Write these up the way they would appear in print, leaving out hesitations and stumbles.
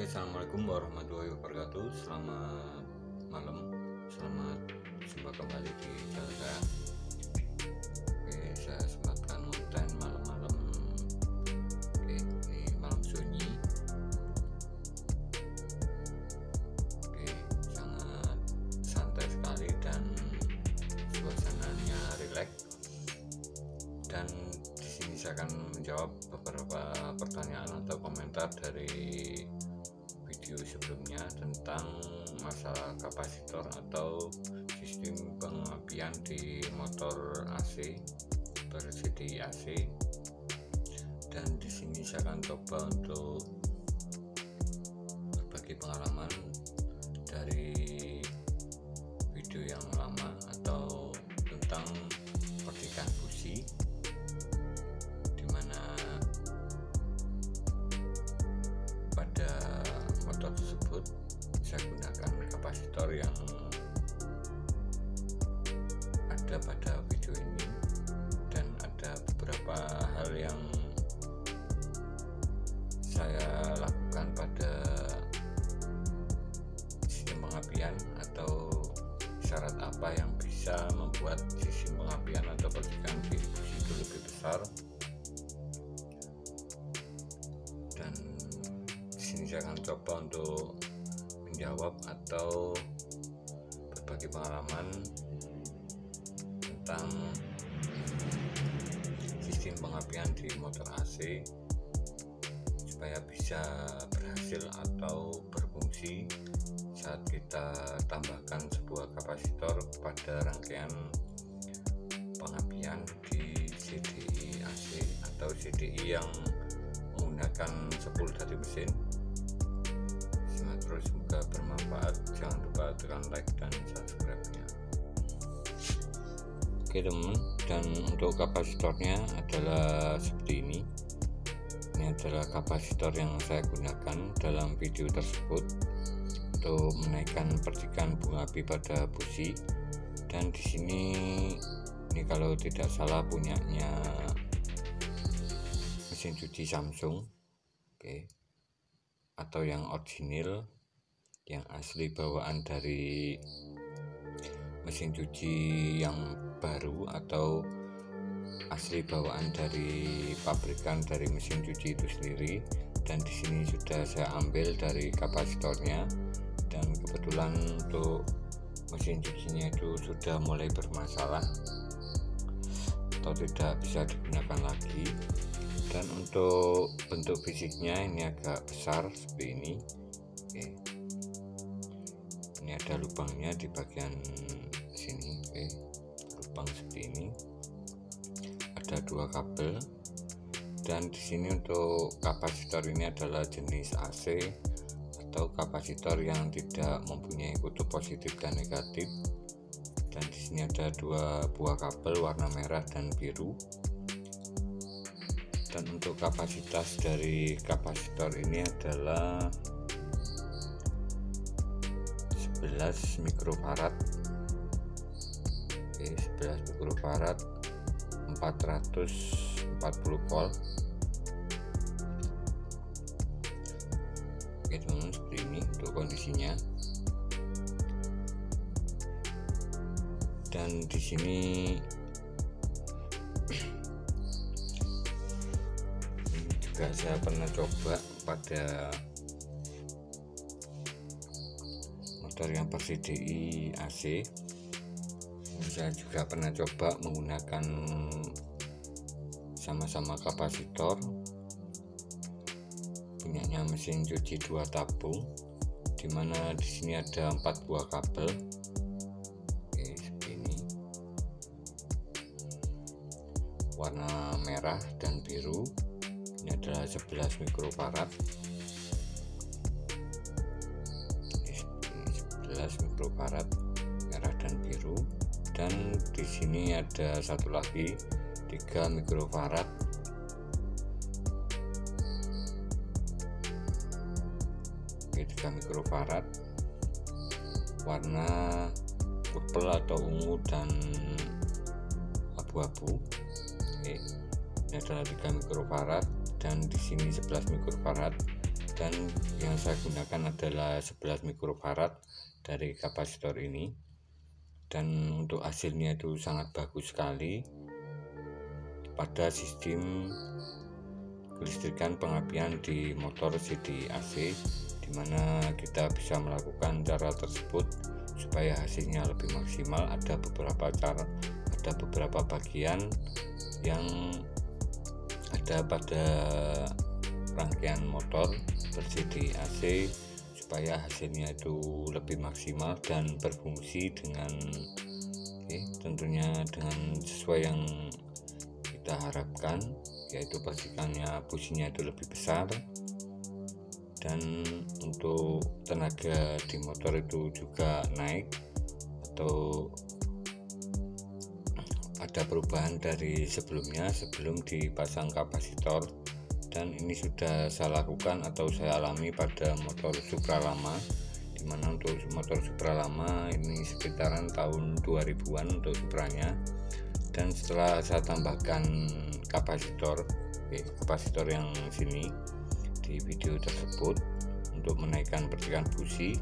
Oke, assalamualaikum warahmatullahi wabarakatuh. Selamat malam, selamat jumpa kembali di channel saya. Oke, saya sempatkan konten malam-malam. Oke, ini malam sunyi. Oke, sangat santai sekali dan suasananya rileks. Dan di sini saya akan menjawab beberapa pertanyaan atau komentar dari video sebelumnya tentang masalah kapasitor atau sistem pengapian di motor AC atau CDI AC. Dan di sini saya akan coba untuk berbagi pengalaman dari video yang lama atau tentang percikan busi, dimana pada motor tersebut saya gunakan kapasitor yang ada pada video ini, dan ada beberapa hal yang saya lakukan pada sistem pengapian atau syarat apa yang bisa membuat sistem pengapian atau percikan busi itu lebih besar. Dan disini saya akan coba untuk menjawab atau berbagi pengalaman tentang sistem pengapian di motor AC supaya bisa berhasil atau berfungsi saat kita tambahkan sebuah kapasitor pada rangkaian pengapian di CDI AC atau CDI yang menggunakan 10 dari mesin. Simak terus, semoga bermanfaat. Jangan lupa tekan like dan subscribe-nya. Oke teman, dan untuk kapasitornya adalah seperti ini. Ini adalah kapasitor yang saya gunakan dalam video tersebut untuk menaikkan percikan bunga api pada busi. Dan di sini ini kalau tidak salah punyanya mesin cuci Samsung, oke, atau yang original, yang asli bawaan dari mesin cuci yang baru atau asli bawaan dari pabrikan dari mesin cuci itu sendiri. Dan di sini sudah saya ambil dari kapasitornya, dan kebetulan untuk mesin cucinya itu sudah mulai bermasalah atau tidak bisa digunakan lagi. Dan untuk bentuk fisiknya ini agak besar seperti ini. Oke, ini ada lubangnya di bagian sini. Oke, lubang seperti ini, ada 2 kabel. Dan di sini untuk kapasitor ini adalah jenis AC atau kapasitor yang tidak mempunyai kutub positif dan negatif. Dan di sini ada 2 buah kabel warna merah dan biru. Dan untuk kapasitas dari kapasitor ini adalah 11 mikrofarad. Oke, 11 mikrofarad, 440 volt. Oke teman, seperti ini untuk kondisinya. Dan di sini juga saya pernah coba pada motor yang CDI AC. Saya juga pernah coba menggunakan sama-sama kapasitor punyanya mesin cuci 2 tabung, dimana di sini ada 4 buah kabel. Oke, seperti ini, warna merah dan biru. Ini adalah 11 mikrofarad. Ini 11 mikrofarad merah dan biru. Dan di sini ada satu lagi 3 mikrofarad. Oke, 3 mikrofarad warna purple atau ungu dan abu-abu. Oke, ini adalah 3 mikrofarad. Dan di sini 11 mikrofarad dan yang saya gunakan adalah 11 mikrofarad dari kapasitor ini, dan untuk hasilnya itu sangat bagus sekali pada sistem kelistrikan pengapian di motor CDI AC, di mana kita bisa melakukan cara tersebut supaya hasilnya lebih maksimal. Ada beberapa bagian yang ada pada rangkaian motor ber-CDI AC supaya hasilnya itu lebih maksimal dan berfungsi dengan tentunya dengan sesuai yang kita harapkan, yaitu percikannya businya itu lebih besar, dan untuk tenaga di motor itu juga naik atau ada perubahan dari sebelumnya sebelum dipasang kapasitor. Dan ini sudah saya lakukan atau saya alami pada motor Supra lama, dimana untuk motor Supra lama ini sekitaran tahun 2000-an untuk Supranya. Dan setelah saya tambahkan kapasitor yang sini di video tersebut untuk menaikkan percikan busi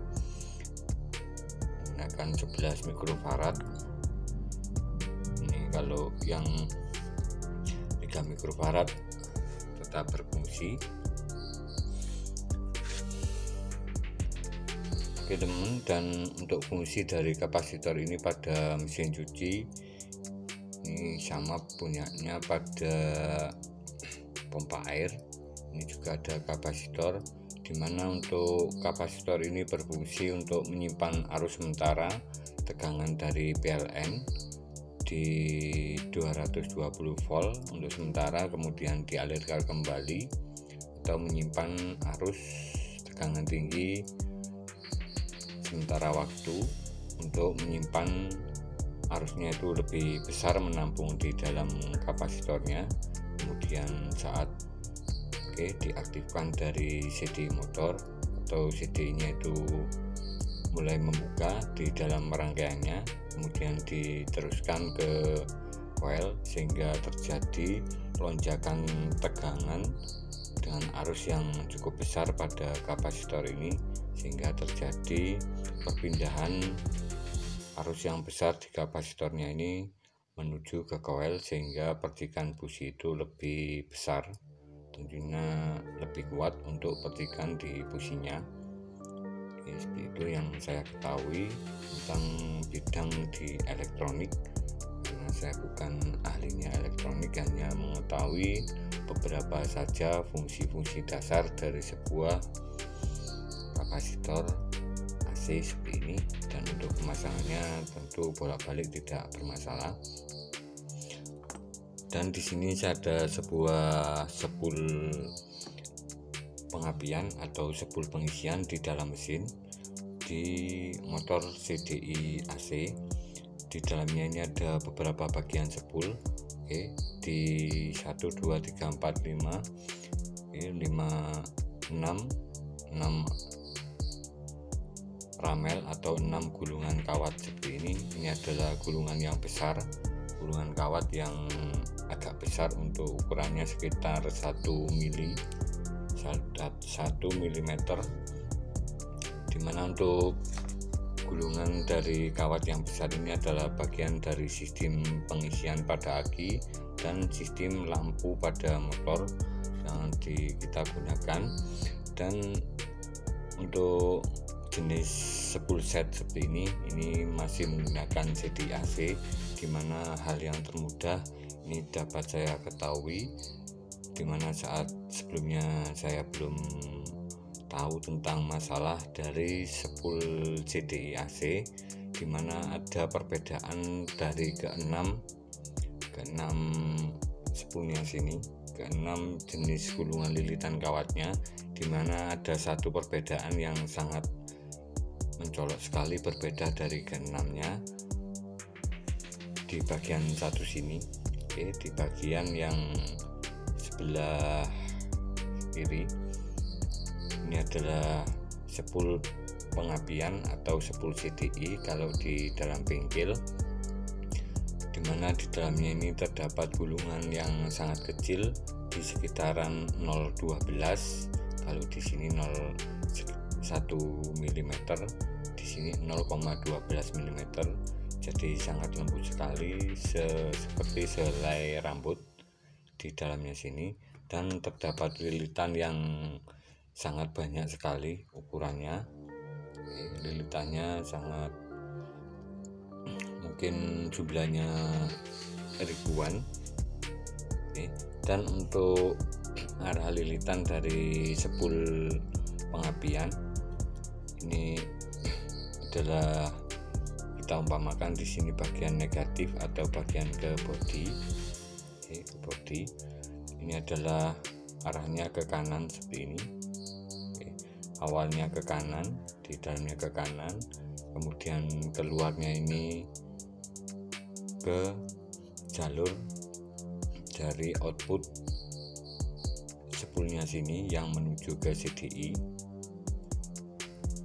menggunakan 11 mikrofarad. Ini kalau yang 3 mikrofarad tetap berfungsi. Oke teman, dan untuk fungsi dari kapasitor ini pada mesin cuci ini sama punyanya pada pompa air. Ini juga ada kapasitor, dimana untuk kapasitor ini berfungsi untuk menyimpan arus sementara tegangan dari PLN di 220 volt untuk sementara, kemudian dialirkan kembali atau menyimpan arus tegangan tinggi sementara waktu untuk menyimpan arusnya itu lebih besar menampung di dalam kapasitornya. Kemudian saat diaktifkan dari CDI motor atau CDI nya itu mulai membuka di dalam rangkaiannya, kemudian diteruskan ke coil sehingga terjadi lonjakan tegangan dengan arus yang cukup besar pada kapasitor ini, sehingga terjadi perpindahan arus yang besar di kapasitornya ini menuju ke coil, sehingga percikan busi itu lebih besar, tentunya lebih kuat untuk percikan di businya. Seperti itu yang saya ketahui tentang bidang di elektronik, karena saya bukan ahlinya elektronik, hanya mengetahui beberapa saja fungsi-fungsi dasar dari sebuah kapasitor AC seperti ini. Dan untuk pemasangannya tentu bolak-balik tidak bermasalah. Dan di sini saya ada sebuah spool pengapian atau spool pengisian di dalam mesin di motor CDI AC. Di dalamnya ini ada beberapa bagian spool, di 1, 2, 3, 4, 5, 6 ramel atau 6 gulungan kawat seperti ini. Ini adalah gulungan yang besar, gulungan kawat yang agak besar, untuk ukurannya sekitar 1 mm, dimana untuk gulungan dari kawat yang besar ini adalah bagian dari sistem pengisian pada aki dan sistem lampu pada motor yang kita gunakan. Dan untuk jenis spool set seperti ini masih menggunakan CDI AC, dimana hal yang termudah ini dapat saya ketahui, dimana saat sebelumnya saya belum tahu tentang masalah dari spool CDI AC, dimana ada perbedaan dari ke-6 spoolnya sini, ke-6 jenis gulungan lilitan kawatnya, dimana ada satu perbedaan yang sangat mencolok sekali berbeda dari ke-6 nya di bagian satu sini, di bagian yang sebelah kiri. Ini adalah spool pengapian atau spool CDI kalau di dalam bengkel, dimana di dalamnya ini terdapat gulungan yang sangat kecil di sekitaran 0,12 Kalau di sini 0,1 mm, di sini 0,12 mm, jadi sangat lembut sekali, seperti selai rambut di dalamnya sini. Dan terdapat lilitan yang sangat banyak sekali ukurannya. Lilitannya sangat, mungkin jumlahnya ribuan. Dan untuk arah lilitan dari sepul pengapian ini adalah, kita umpamakan di sini bagian negatif atau bagian ke body. Body ini adalah arahnya ke kanan seperti ini. Awalnya ke kanan, di dalamnya ke kanan, kemudian keluarnya ini ke jalur dari output sepulnya sini yang menuju ke CDI.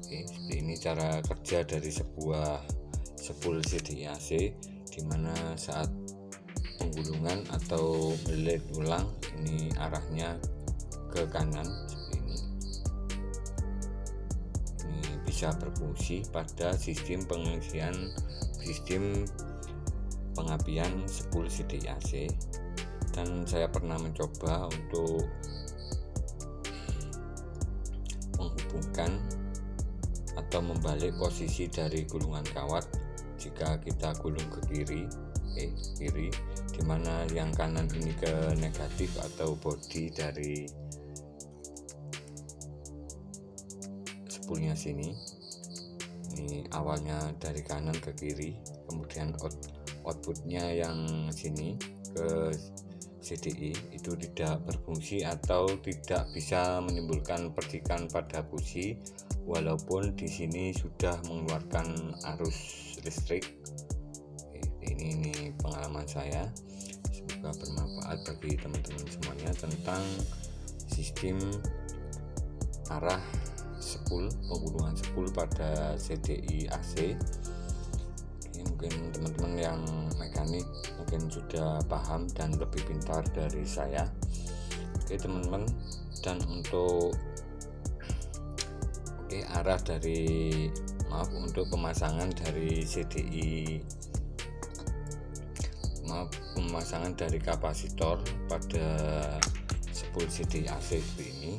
Seperti ini cara kerja dari sebuah sepul CDI AC, dimana saat penggulungan atau melilit ulang ini arahnya ke kanan seperti ini. Ini bisa berfungsi pada sistem pengapian sepul CDI AC. Dan saya pernah mencoba untuk menghubungkan atau membalik posisi dari gulungan kawat jika kita gulung ke kiri, dimana yang kanan ini ke negatif atau body dari sepulnya sini. Ini awalnya dari kanan ke kiri, kemudian outputnya yang sini ke CDI itu tidak berfungsi atau tidak bisa menimbulkan percikan pada busi, walaupun di sini sudah mengeluarkan arus listrik. Ini pengalaman saya, semoga bermanfaat bagi teman-teman semuanya tentang sistem arah sepul, penggulungan sepul pada CDI AC. Mungkin teman-teman yang mekanik mungkin sudah paham dan lebih pintar dari saya. Oke teman-teman, dan untuk arah dari untuk pemasangan dari CDI, pemasangan dari kapasitor pada sepul CDI AC seperti ini.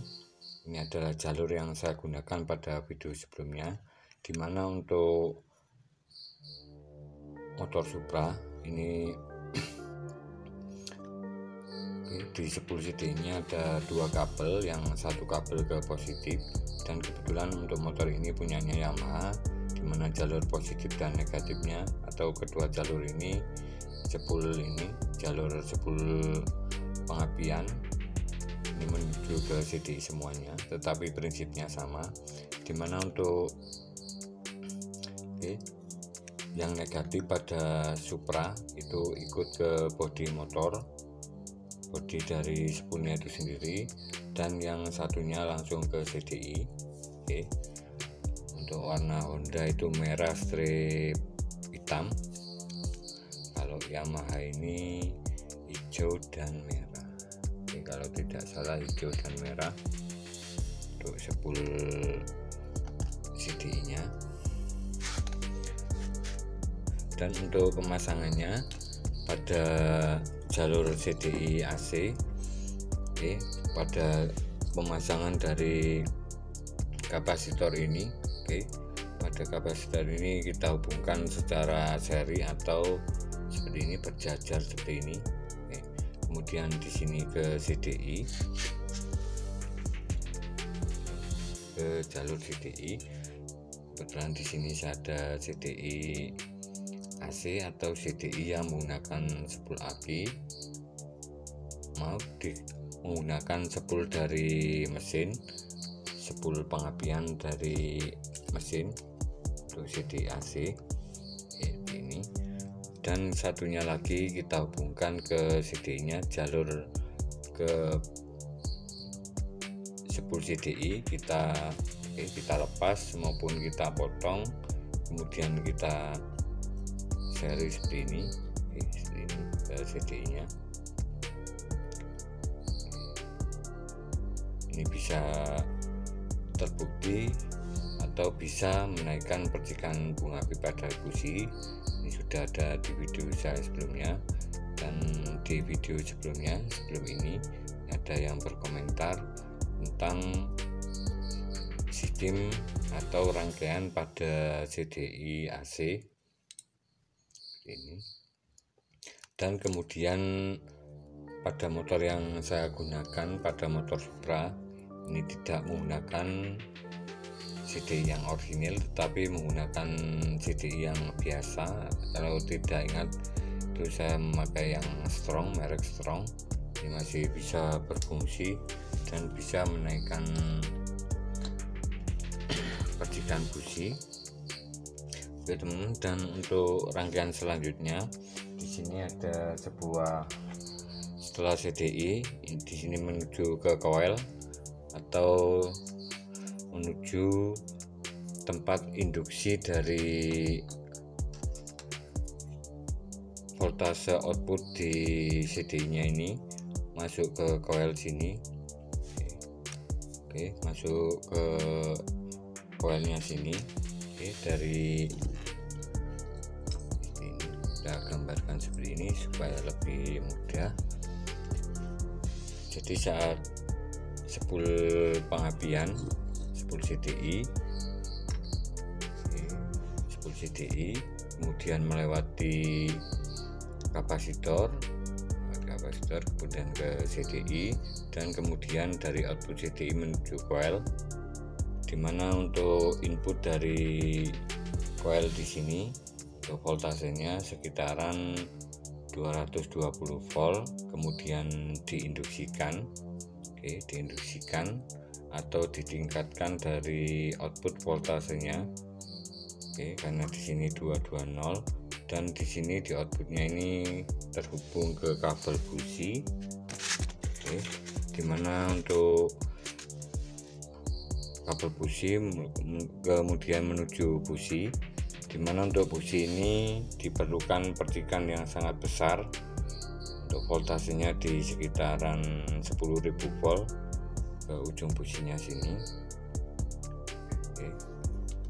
Ini adalah jalur yang saya gunakan pada video sebelumnya, dimana untuk motor Supra ini di sepul CDI ini ada dua kabel, yang satu kabel ke positif, dan kebetulan untuk motor ini punyanya Yamaha, dimana jalur positif dan negatifnya atau kedua jalur ini jalur sepul pengapian ini menuju ke CDI semuanya, tetapi prinsipnya sama, dimana untuk yang negatif pada Supra itu ikut ke bodi motor, bodi dari sepulnya itu sendiri, dan yang satunya langsung ke CDI. Untuk warna Honda itu merah strip hitam, kalau Yamaha ini hijau dan merah. Kalau tidak salah hijau dan merah untuk sepul CDI nya. Dan untuk pemasangannya pada jalur CDI AC, pada pemasangan dari kapasitor ini, pada kapasitor ini kita hubungkan secara seri atau seperti ini, berjajar seperti ini. Kemudian di sini ke CDI, ke jalur CDI. Kebetulan di sini ada CDI AC atau CDI yang menggunakan sepul aki, menggunakan sepul dari mesin, sepul pengapian dari mesin untuk CDI AC ini. Dan satunya lagi kita hubungkan ke CDI nya, jalur ke sepul CDI kita lepas maupun kita potong, kemudian kita seri seperti ini, CDI nya. ini bisa terbukti atau bisa menaikkan percikan bunga pipa dari busi. Ini sudah ada di video saya sebelumnya, dan di video sebelum ini ada yang berkomentar tentang sistem atau rangkaian pada CDI AC ini. Dan kemudian pada motor yang saya gunakan, pada motor Supra ini tidak menggunakan CDI yang original, tetapi menggunakan CDI yang biasa. Kalau tidak ingat itu saya memakai yang Strong, merek Strong. Ini masih bisa berfungsi dan bisa menaikkan percikan busi. Oke teman-teman, dan untuk rangkaian selanjutnya di sini ada sebuah, setelah CDI di sini menuju ke coil atau menuju tempat induksi dari voltase output di CDI nya ini, masuk ke coil sini. Oke, masuk ke coilnya sini. Oke, dari ini kita gambarkan seperti ini supaya lebih mudah. Jadi saat spool pengapian, spool CDI kemudian melewati kapasitor, kemudian ke CDI, dan kemudian dari output CDI menuju coil, dimana untuk input dari coil di sini untuk voltasenya sekitaran 220 volt, kemudian diinduksikan. Oke, diinduksikan atau ditingkatkan dari output voltasenya. Oke, karena di sini 220 dan di sini di outputnya ini terhubung ke kabel busi. Oke, dimana untuk kabel busi kemudian menuju busi, dimana untuk busi ini diperlukan percikan yang sangat besar. Untuk voltasenya di sekitaran 10.000 volt ke ujung businya sini. Oke,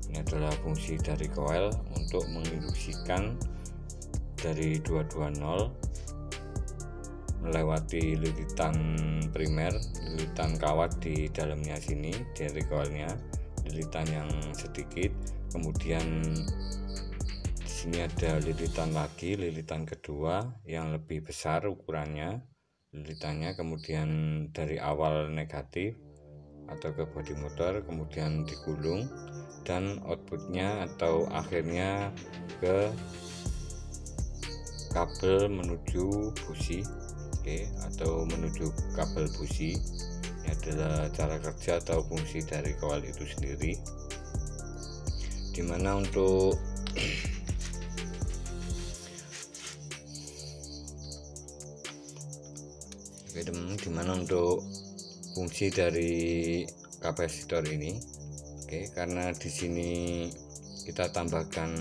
ini adalah fungsi dari coil untuk menginduksikan dari 220 melewati lilitan primer, lilitan kawat di dalamnya sini dari coilnya, lilitan yang sedikit, kemudian di sini ada lilitan lagi, lilitan kedua yang lebih besar ukurannya lilitannya, kemudian dari awal negatif atau ke bodi motor, kemudian digulung dan outputnya atau akhirnya ke kabel menuju busi. Oke, atau menuju kabel busi. Ini adalah cara kerja atau fungsi dari coil itu sendiri, dimana untuk dimana untuk fungsi dari kapasitor ini. Oke, karena di sini kita tambahkan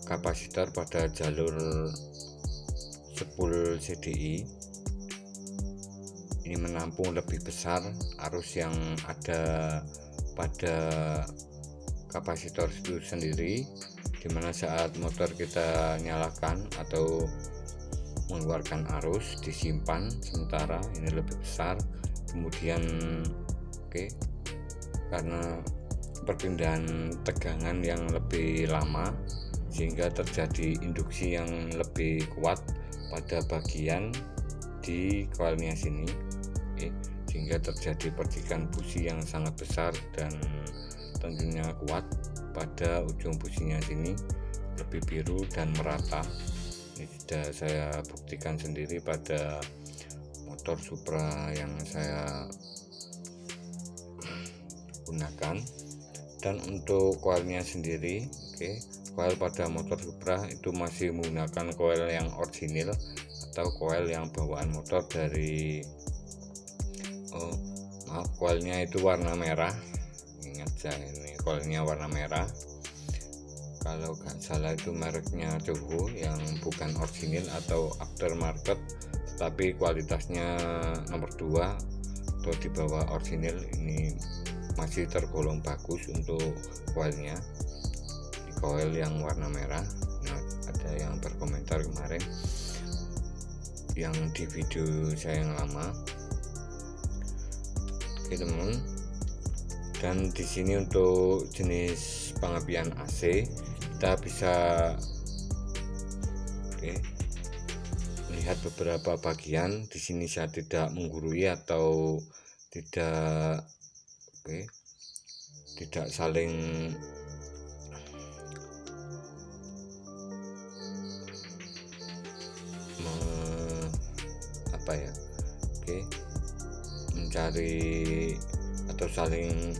kapasitor pada jalur spool CDI, ini menampung lebih besar arus yang ada pada kapasitor itu sendiri, dimana saat motor kita nyalakan atau mengeluarkan arus disimpan sementara ini lebih besar. Kemudian karena perpindahan tegangan yang lebih lama sehingga terjadi induksi yang lebih kuat pada bagian di coilnya sini. Sehingga terjadi percikan busi yang sangat besar dan tentunya kuat pada ujung businya sini, lebih biru dan merata. Ini sudah saya buktikan sendiri pada motor Supra yang saya gunakan. Dan untuk coilnya sendiri, coil pada motor Supra itu masih menggunakan coil yang original atau coil yang bawaan motor dari coilnya itu warna merah. Ingat saya, ini coilnya warna merah. Kalau nggak salah itu mereknya Coho, yang bukan original atau aftermarket, tapi kualitasnya nomor 2 atau di bawah orisinil ini masih tergolong bagus untuk koilnya, di koil yang warna merah. Nah, ada yang berkomentar kemarin yang di video saya yang lama. Oke teman, dan di sini untuk jenis pengapian AC kita bisa lihat beberapa bagian. Di sini saya tidak menggurui atau tidak tidak saling mencari atau saling,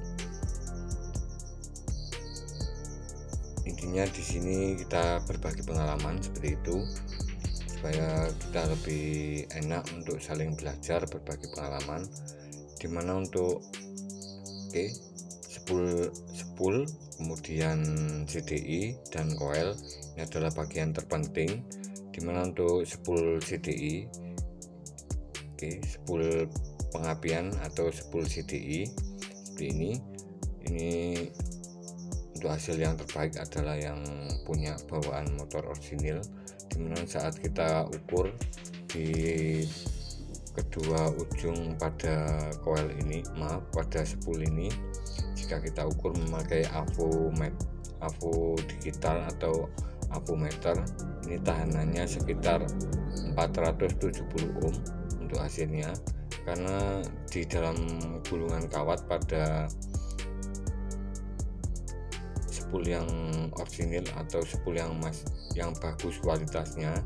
intinya di sini kita berbagi pengalaman seperti itu supaya kita lebih enak untuk saling belajar, berbagi pengalaman. Dimana untuk spool, kemudian CDI dan coil ini adalah bagian terpenting. Dimana untuk spool CDI, spool pengapian atau spool CDI seperti ini untuk hasil yang terbaik adalah yang punya bawaan motor orisinil. Dimana saat kita ukur di kedua ujung pada coil ini, pada spool ini, jika kita ukur memakai AVO digital atau avometer, ini tahanannya sekitar 470 ohm untuk hasilnya, karena di dalam gulungan kawat pada spool yang orisinil atau spool yang bagus kualitasnya,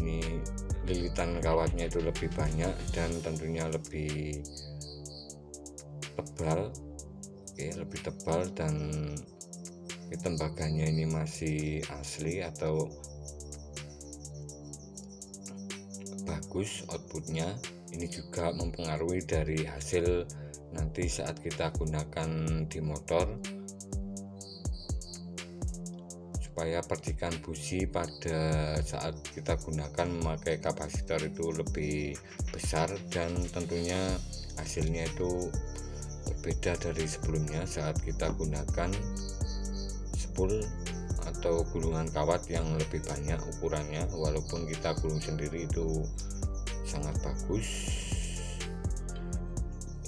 ini lilitan kawatnya itu lebih banyak dan tentunya lebih tebal, dan tembaganya ini masih asli atau bagus outputnya. Ini juga mempengaruhi dari hasil nanti saat kita gunakan di motor, supaya percikan busi pada saat kita gunakan memakai kapasitor itu lebih besar, dan tentunya hasilnya itu berbeda dari sebelumnya saat kita gunakan spool atau gulungan kawat yang lebih banyak ukurannya. Walaupun kita gulung sendiri itu sangat bagus,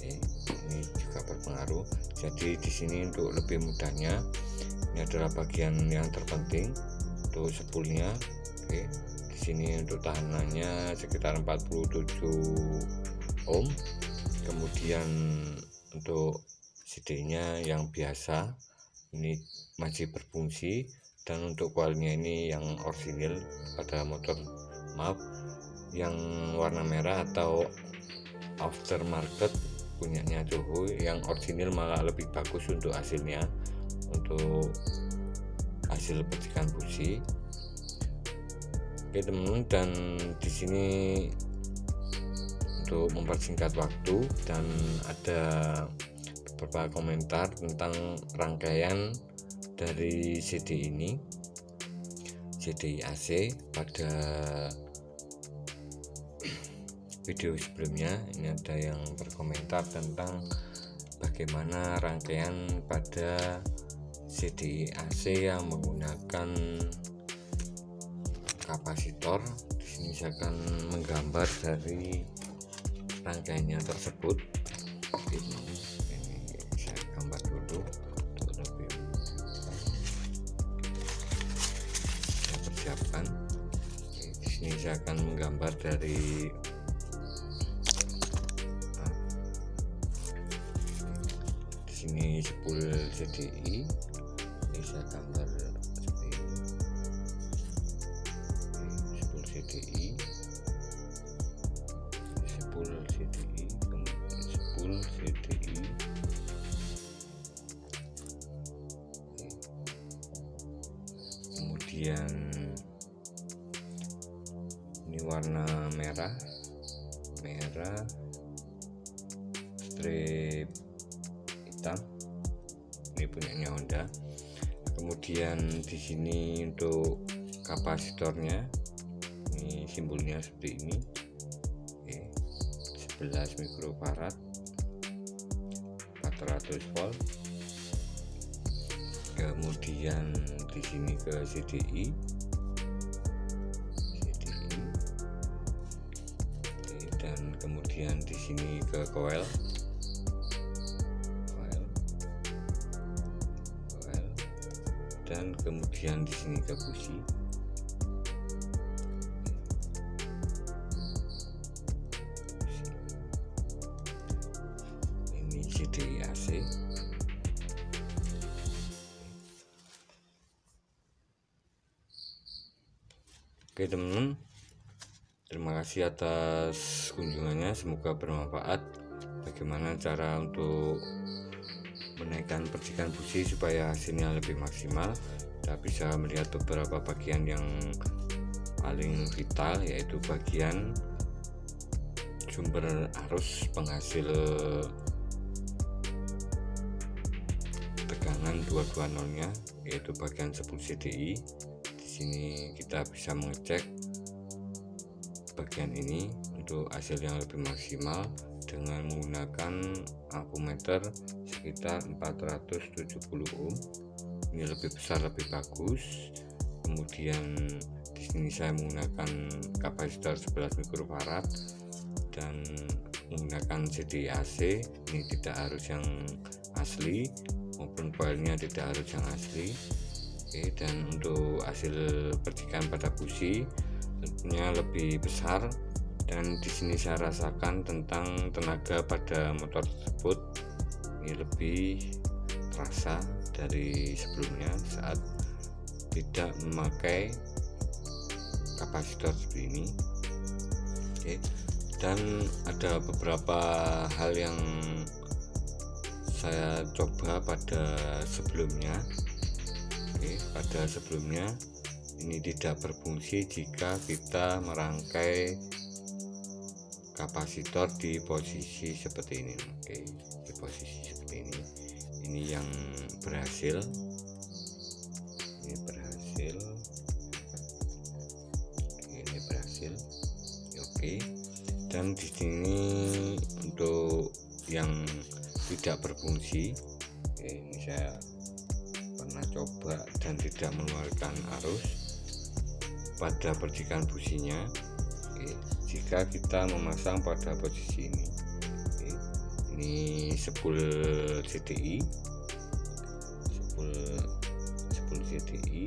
ini juga berpengaruh. Jadi di sini untuk lebih mudahnya, ini adalah bagian yang terpenting untuk spoolnya. Di sini untuk tahanannya sekitar 47 ohm. Kemudian untuk CD-nya yang biasa ini masih berfungsi, dan untuk coilnya ini yang orisinil pada motor yang warna merah atau aftermarket punyanya Joho. Yang orisinil malah lebih bagus untuk hasilnya, untuk hasil percikan busi. Teman-teman, dan di sini untuk mempersingkat waktu, dan ada beberapa komentar tentang rangkaian dari CDI AC pada video sebelumnya. Ini ada yang berkomentar tentang bagaimana rangkaian pada CDI AC yang menggunakan kapasitor. Di sini saya akan menggambar dari rangkaiannya tersebut. Ini saya gambar dulu untuk lebih saya persiapkan. Di sini saya akan menggambar dari ini spool CDI. Ini saya gambar seperti ini, spool CDI, kemudian ini warna merah strip hitam, ini punyanya Honda. Kemudian di sini untuk kapasitornya, ini simbolnya seperti ini, 11 mikrofarad. 400 volt. Kemudian di sini ke CDI. Dan kemudian di sini ke coil. Dan kemudian di sini ke busi. Ini CDI AC. Oke teman-teman, terima kasih atas kunjungannya, semoga bermanfaat. Bagaimana cara untuk menaikkan percikan busi supaya hasilnya lebih maksimal. Kita bisa melihat beberapa bagian yang paling vital, yaitu bagian sumber arus penghasil tegangan 220 nya, yaitu bagian 10 CDI. Di sini kita bisa mengecek bagian ini untuk hasil yang lebih maksimal dengan menggunakan ampermeter sekitar 470 ohm. Ini lebih besar lebih bagus. Kemudian di sini saya menggunakan kapasitor 11 mikrofarad dan menggunakan CDI AC. Ini tidak harus yang asli maupun coilnya tidak harus yang asli. Oke, dan untuk hasil percikan pada busi tentunya lebih besar, dan di sini saya rasakan tentang tenaga pada motor tersebut ini lebih terasa dari sebelumnya saat tidak memakai kapasitor seperti ini. Oke, dan ada beberapa hal yang saya coba pada sebelumnya. Oke, pada sebelumnya ini tidak berfungsi jika kita merangkai kapasitor di posisi seperti ini. Oke, di posisi seperti ini. Ini yang berhasil. Ini berhasil. Ini berhasil. Oke. Dan di sini untuk yang tidak berfungsi, ini saya pernah coba dan tidak mengeluarkan arus pada percikan businya. Jika kita memasang pada posisi ini, ini spool CDI, spool CDI.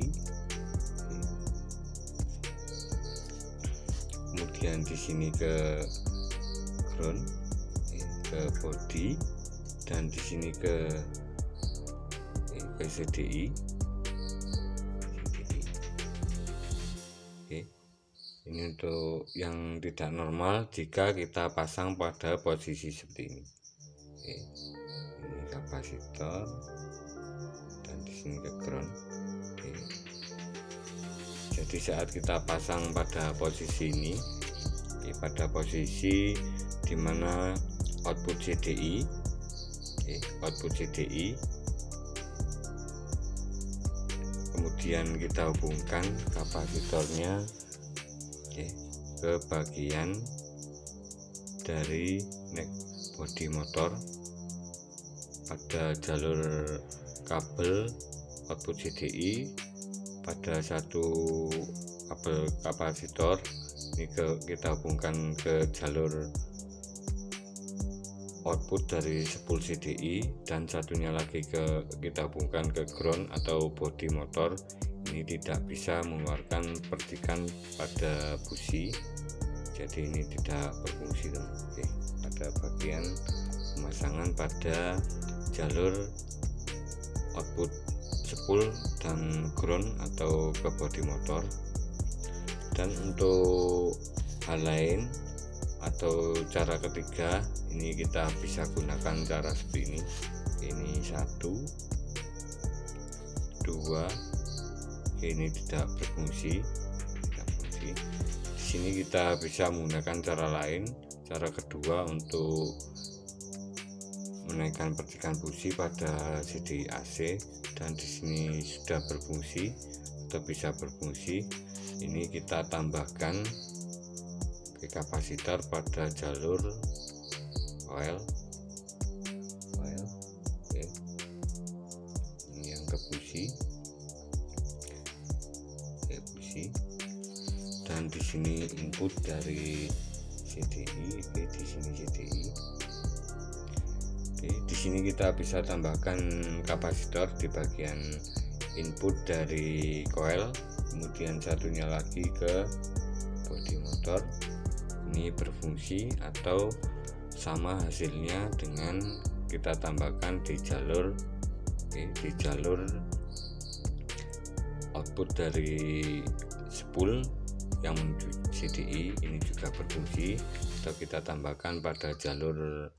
Kemudian di sini ke ground, ke body, dan di sini ke CDI. Oke, ini untuk yang tidak normal jika kita pasang pada posisi seperti ini. Oke, ini kapasitor dan di sini ke ground. Oke, jadi saat kita pasang pada posisi ini, pada posisi dimana output CDI, output CDI, kemudian kita hubungkan kapasitornya ke bagian dari neck bodi motor pada jalur kabel output CDI pada satu kabel kapasitor. Ini kita hubungkan ke jalur output dari spool CDI, dan satunya lagi kita hubungkan ke ground atau bodi motor. Ini tidak bisa mengeluarkan percikan pada busi, jadi ini tidak berfungsi teman. Oke, pada bagian pemasangan pada jalur output spool dan ground atau ke bodi motor. Dan untuk hal lain atau cara ketiga, ini kita bisa gunakan cara seperti ini. Ini 1, 2, ini tidak berfungsi. Di sini kita bisa menggunakan cara lain, cara kedua untuk menaikkan percikan busi pada CDI AC, dan di sini sudah berfungsi atau bisa berfungsi. Ini kita tambahkan ke kapasitor pada jalur coil. ke busi. Oke, busi. Dan di sini input dari CDI. Oke, di sini CDI. Oke, di sini kita bisa tambahkan kapasitor di bagian input dari coil, kemudian satunya lagi ke bodi motor. Ini berfungsi atau sama hasilnya dengan kita tambahkan di jalur, di jalur output dari spool yang menuju CDI. Ini juga berfungsi, atau kita tambahkan pada jalur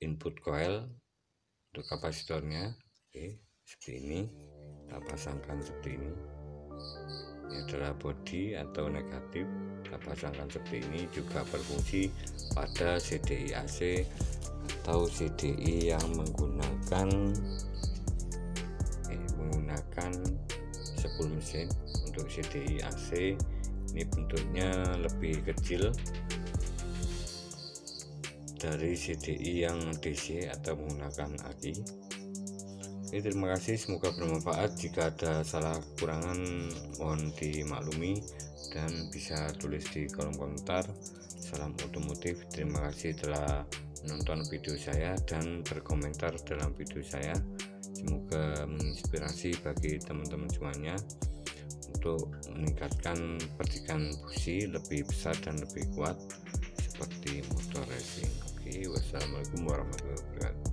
input coil untuk kapasitornya. Oke, seperti ini kita pasangkan seperti ini. Ini adalah bodi atau negatif, kita pasangkan seperti ini. Juga berfungsi pada CDI AC atau CDI yang menggunakan spool mesin. Untuk CDI AC ini bentuknya lebih kecil dari CDI yang DC atau menggunakan aki. Oke, terima kasih, semoga bermanfaat. Jika ada salah kekurangan mohon dimaklumi dan bisa tulis di kolom komentar. Salam otomotif, terima kasih telah menonton video saya dan berkomentar dalam video saya. Semoga menginspirasi bagi teman-teman semuanya untuk meningkatkan percikan busi lebih besar dan lebih kuat seperti motor racing. Oke, wassalamualaikum warahmatullahi wabarakatuh.